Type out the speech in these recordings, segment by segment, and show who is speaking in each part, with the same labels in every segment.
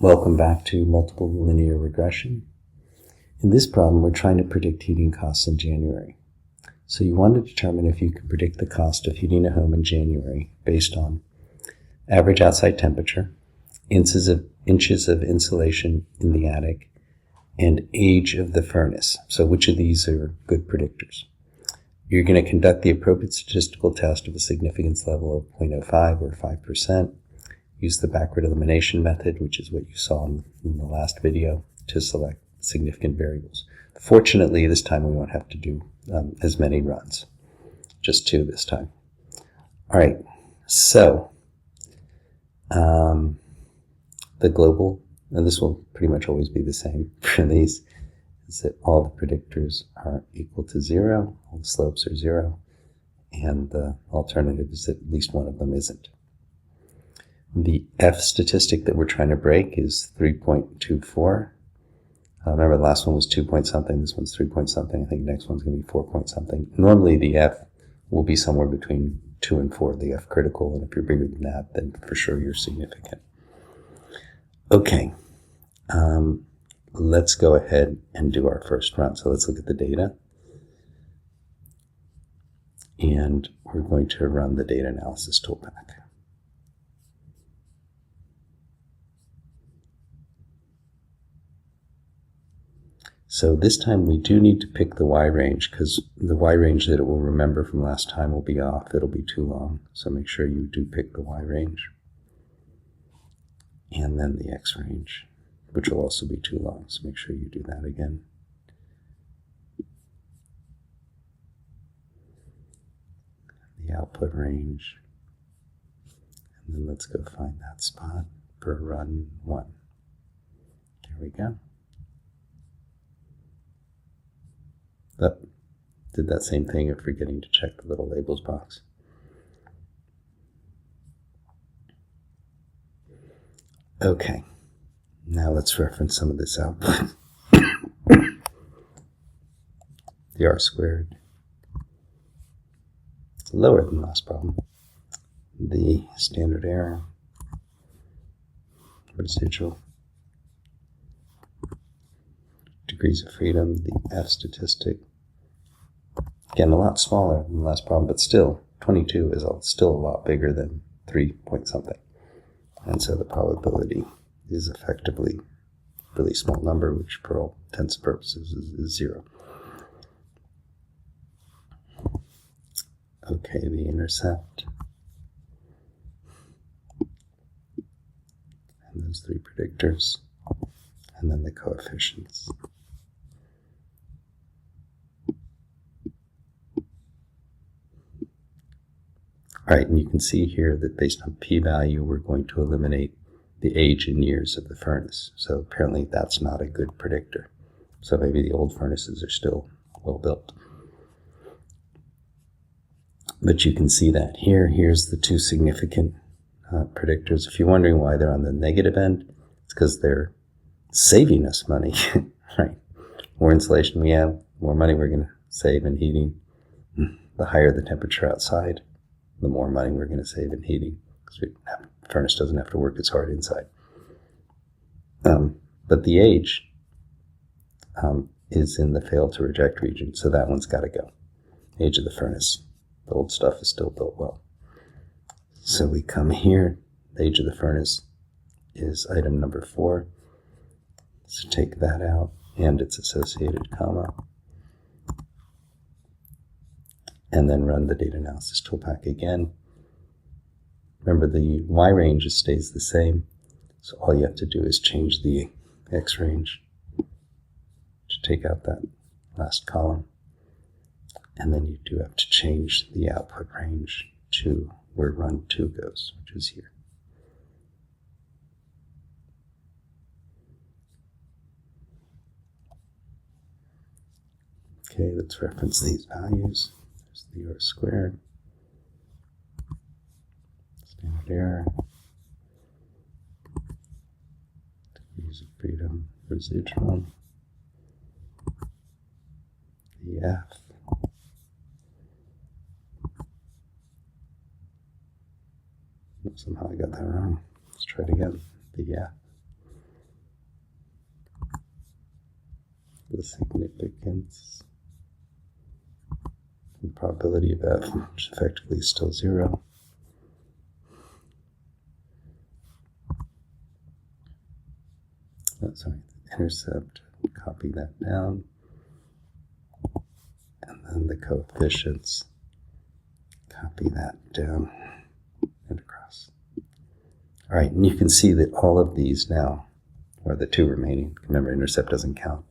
Speaker 1: Welcome back to multiple linear regression. In this problem, we're trying to predict heating costs in January. So you want to determine if you can predict the cost of heating a home in January based on average outside temperature, inches of insulation in the attic, and age of the furnace. So which of these are good predictors? You're going to conduct the appropriate statistical test of a significance level of 0.05 or 5%. Use the backward elimination method, which is what you saw in the last video, to select significant variables. Fortunately, this time we won't have to do as many runs, just 2 this time. All right, so the global, and this will pretty much always be the same for these, is that all the predictors are equal to 0, all the slopes are 0, and the alternative is that at least one of them isn't. The F statistic that we're trying to break is 3.24. Remember the last one was 2 point something, this one's 3 point something, I think the next one's going to be 4 point something. Normally the F will be somewhere between 2 and 4, the F critical, and if you're bigger than that, then for sure you're significant. Okay, let's go ahead and do our first run. So let's look at the data. And we're going to run the data analysis toolpath. So this time we do need to pick the Y range because the Y range that it will remember from last time will be off. It'll be too long. So make sure you do pick the Y range. And then the X range, which will also be too long. So make sure you do that again. The output range. And then let's go find that spot for run 1. There we go. Did that same thing of forgetting to check the little labels box. Okay, now let's reference some of this output. The R squared, lower than the last problem. The standard error, residual, degrees of freedom, the F statistic. Again, a lot smaller than the last problem, but still, 22 is still a lot bigger than 3 point something. And so the probability is effectively a really small number, which for all intents and purposes is 0. Okay, the intercept. And those 3 predictors. And then the coefficients. All right, and you can see here that based on p-value, we're going to eliminate the age in years of the furnace. So apparently that's not a good predictor. So maybe the old furnaces are still well built. But you can see that here. Here's the 2 significant predictors. If you're wondering why they're on the negative end, it's because they're saving us money, right? More insulation we have, more money we're going to save in heating. The higher the temperature outside, the more money we're going to save in heating because the furnace doesn't have to work as hard inside. But the age is in the fail to reject region, so that one's got to go. Age of the furnace. The old stuff is still built well. So we come here. The age of the furnace is item number 4. So take that out and its associated comma. And then run the data analysis toolpath again. Remember the Y range stays the same, so all you have to do is change the X range to take out that last column. And then you do have to change the output range to where run 2 goes, which is here. Okay, let's reference these values. There's the R squared, standard error, degrees of freedom, residual, the F, somehow I got that wrong. Let's try it again. The the significance, the probability of F, which effectively is still 0. Oh, sorry, intercept, copy that down. And then the coefficients, copy that down and across. All right, and you can see that all of these now, or the two remaining, remember intercept doesn't count,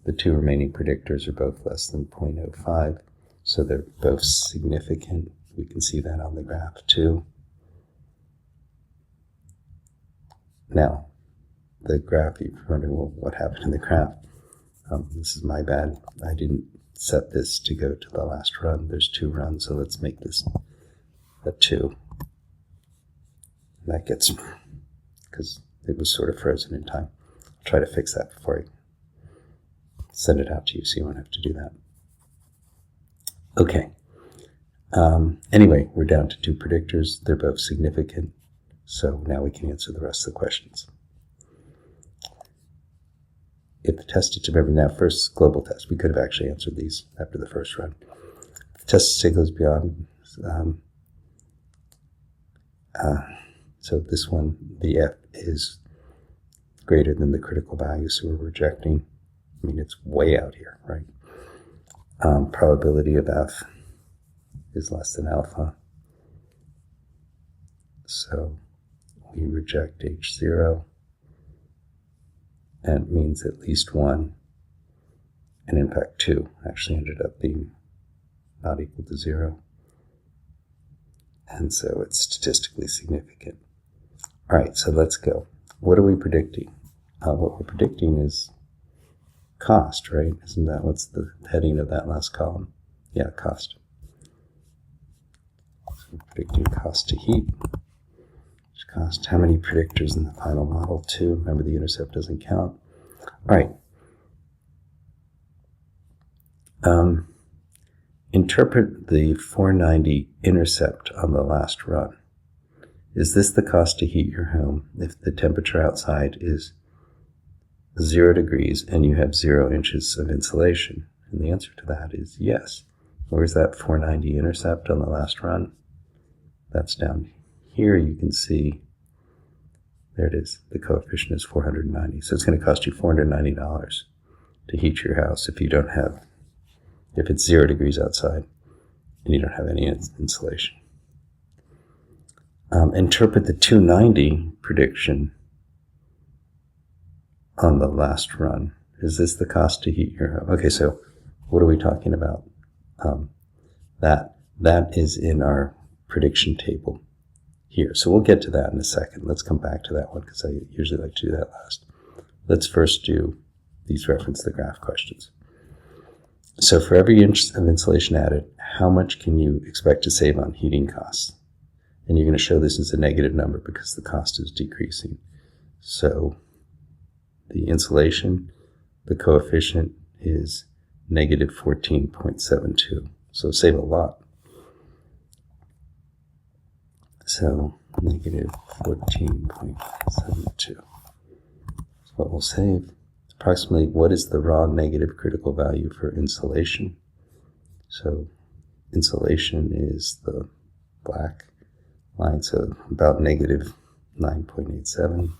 Speaker 1: the two remaining predictors are both less than 0.05, so they're both significant. We can see that on the graph too. Now, the graph, you're wondering, well, what happened in the graph? This is my bad. I didn't set this to go to the last run. There's 2 runs, so let's make this a 2. That gets, because it was sort of frozen in time. I'll try to fix that before I send it out to you, so you won't have to do that. Okay. Anyway, we're down to 2 predictors. They're both significant, so now we can answer the rest of the questions. If the test is, remember now, first global test, we could have actually answered these after the first run. If the test state goes beyond, so this one, the F is greater than the critical value, so we're rejecting. I mean, it's way out here, right? Probability of F is less than alpha, so we reject H0. And it means at least 1, and in fact 2 actually ended up being not equal to 0. And so it's statistically significant. All right, so let's go. What are we predicting? What we're predicting is cost, right? Isn't that what's the heading of that last column? Yeah, cost. So we're predicting cost to heat. Cost. How many predictors in the final model? 2. Remember, the intercept doesn't count. All right. Interpret the 490 intercept on the last run. Is this the cost to heat your home if the temperature outside is 0 degrees and you have 0 inches of insulation? And the answer to that is yes. Where's that 490 intercept on the last run? That's down here. You can see, there it is. The coefficient is 490. So it's going to cost you $490 to heat your house if you don't have, if it's 0 degrees outside and you don't have any insulation. Interpret the 290 prediction on the last run. Is this the cost to heat your home? Okay, so what are we talking about? That is in our prediction table here. So we'll get to that in a second. Let's come back to that one because I usually like to do that last. Let's first do these reference the graph questions. So for every inch of insulation added, how much can you expect to save on heating costs? And you're going to show this as a negative number because the cost is decreasing. So the insulation, the coefficient is negative 14.72. So save a lot. So negative 14.72 is what we'll save. Approximately, what is the raw negative critical value for insulation? So insulation is the black line, so about negative 9.87.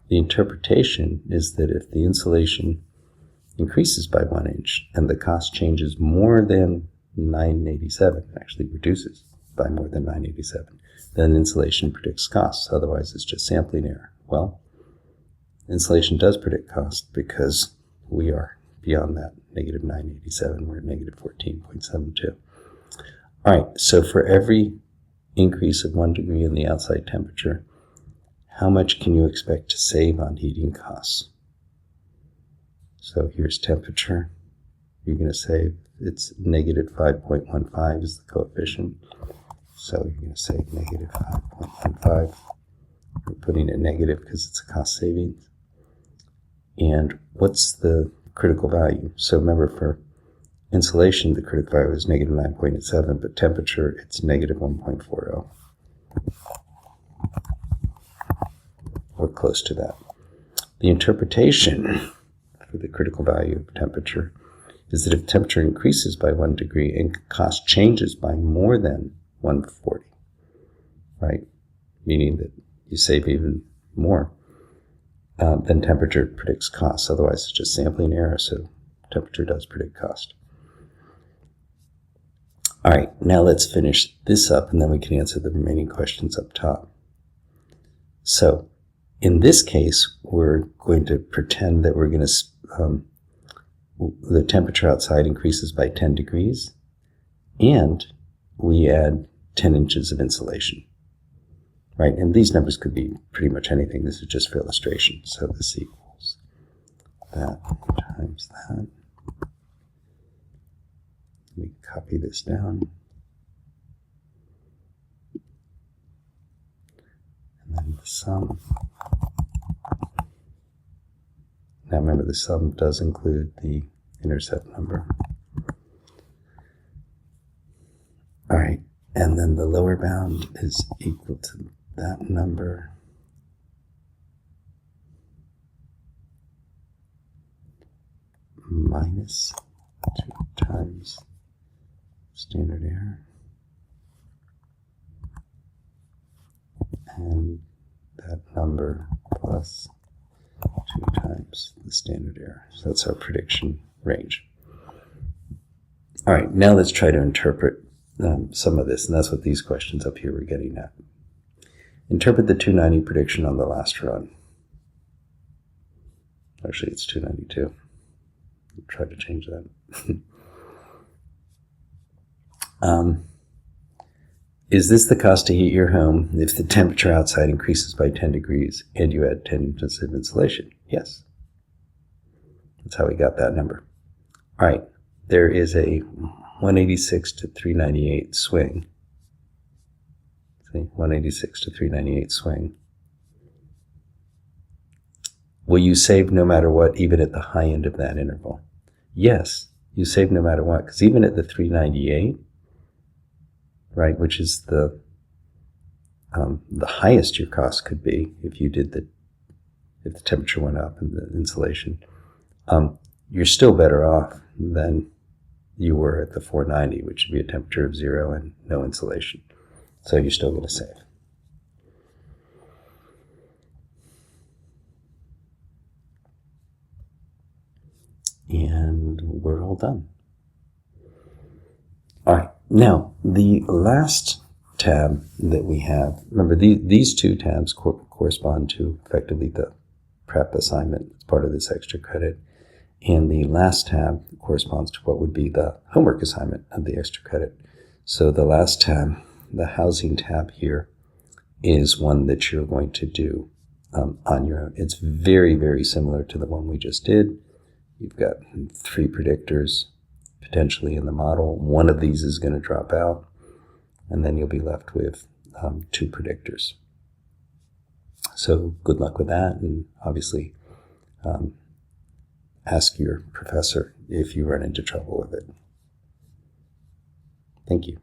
Speaker 1: The interpretation is that if the insulation increases by 1 inch and the cost changes more than 987, actually reduces by more than 987, then insulation predicts costs. Otherwise, it's just sampling error. Well, insulation does predict cost because we are beyond that negative 987. We're at negative 14.72. All right, so for every increase of 1 degree in the outside temperature, how much can you expect to save on heating costs? So here's temperature. You're going to save, it's negative 5.15 is the coefficient. So you're going to save negative 5.15. We're putting it negative because it's a cost savings. And what's the critical value? So remember, for insulation, the critical value is negative 9.87, but temperature, it's negative 1.40. or close to that. The interpretation for the critical value of temperature is that if temperature increases by 1 degree and cost changes by more than 140, right, meaning that you save even more, then temperature predicts cost. Otherwise, it's just sampling error, so temperature does predict cost. All right, now let's finish this up, and then we can answer the remaining questions up top. So, in this case, we're going to pretend that we're going to, the temperature outside increases by 10 degrees, and we add 10 inches of insulation, right? And these numbers could be pretty much anything. This is just for illustration. So this equals that times that. Let me copy this down. And then the sum. Now remember, the sum does include the intercept number. All right, and then the lower bound is equal to that number minus 2 times standard error, and that number plus 2 times the standard error. So that's our prediction range. All right, now let's try to interpret some of this, and that's what these questions up here were getting at. Interpret the 290 prediction on the last run. Actually, it's 292. I'll try to change that. Is this the cost to heat your home if the temperature outside increases by 10 degrees and you add 10 inches of insulation? Yes. That's how we got that number. All right, there is a 186 to 398 swing. See, 186 to 398 swing. Will you save no matter what, even at the high end of that interval? Yes, you save no matter what, because even at the 398, right, which is the highest your cost could be if you did if the temperature went up and the insulation, you're still better off than you were at the 490, which would be a temperature of 0 and no insulation. So you're still going to save. And we're all done. All right. Now, the last tab that we have, remember these two tabs correspond to effectively the prep assignment as part of this extra credit. And the last tab corresponds to what would be the homework assignment of the extra credit. So the last tab, the housing tab here, is one that you're going to do on your own. It's very, very similar to the one we just did. You've got 3 predictors potentially in the model. One of these is going to drop out, and then you'll be left with 2 predictors. So good luck with that, and obviously ask your professor if you run into trouble with it. Thank you.